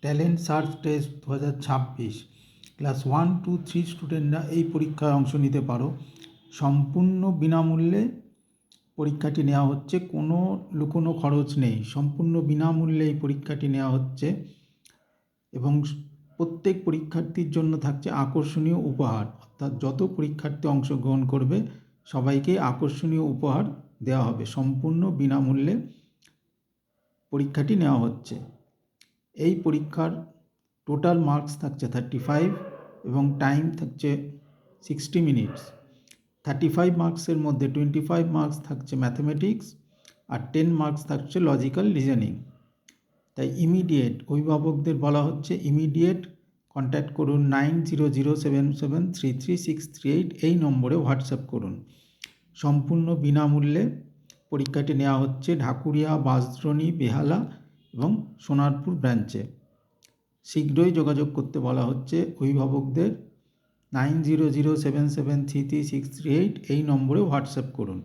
Talent search test 2026 class 1, 2, 3 স্টুডেন্টরা এই পরীক্ষায় অংশ নিতে পারো। সম্পূর্ণ বিনামূল্যে পরীক্ষাটি নেওয়া হচ্ছে, কোনো লুকোনো খরচ নেই। সম্পূর্ণ বিনামূল্যে এই পরীক্ষাটি নেওয়া হচ্ছে এবং প্রত্যেক পরীক্ষার্থীর জন্য থাকছে আকর্ষণীয় উপহার। অর্থাৎ যত পরীক্ষার্থী অংশগ্রহণ করবে সবাইকে আকর্ষণীয় উপহার দেওয়া হবে। সম্পূর্ণ বিনামূল্যে পরীক্ষাটি নেওয়া হচ্ছে। এই পরীক্ষার টোটাল মার্কস থাকছে 35 এবং টাইম থাকছে 60 মিনিটস। 35 মার্কসের মধ্যে 25 মার্কস থাকছে ম্যাথমেটিক্স আর 10 মার্কস থাকছে লজিক্যাল রিজনিং। তাই ইমিডিয়েট অভিভাবকদের বলা হচ্ছে ইমিডিয়েট কন্ট্যাক্ট করুন 9007733638 এই নম্বরে হোয়াটসঅ্যাপ করুন। সম্পূর্ণ বিনামূল্যে পরীক্ষাটি নেওয়া হচ্ছে ঢাকুরিয়া, বাঁশদ্রোণী, বেহালা এবং সোনারপুর ব্রাঞ্চে। শীঘ্রই যোগাযোগ করতে বলা হচ্ছে অভিভাবকদের। 9007733638 এই নম্বরে হোয়াটসঅ্যাপ করুন।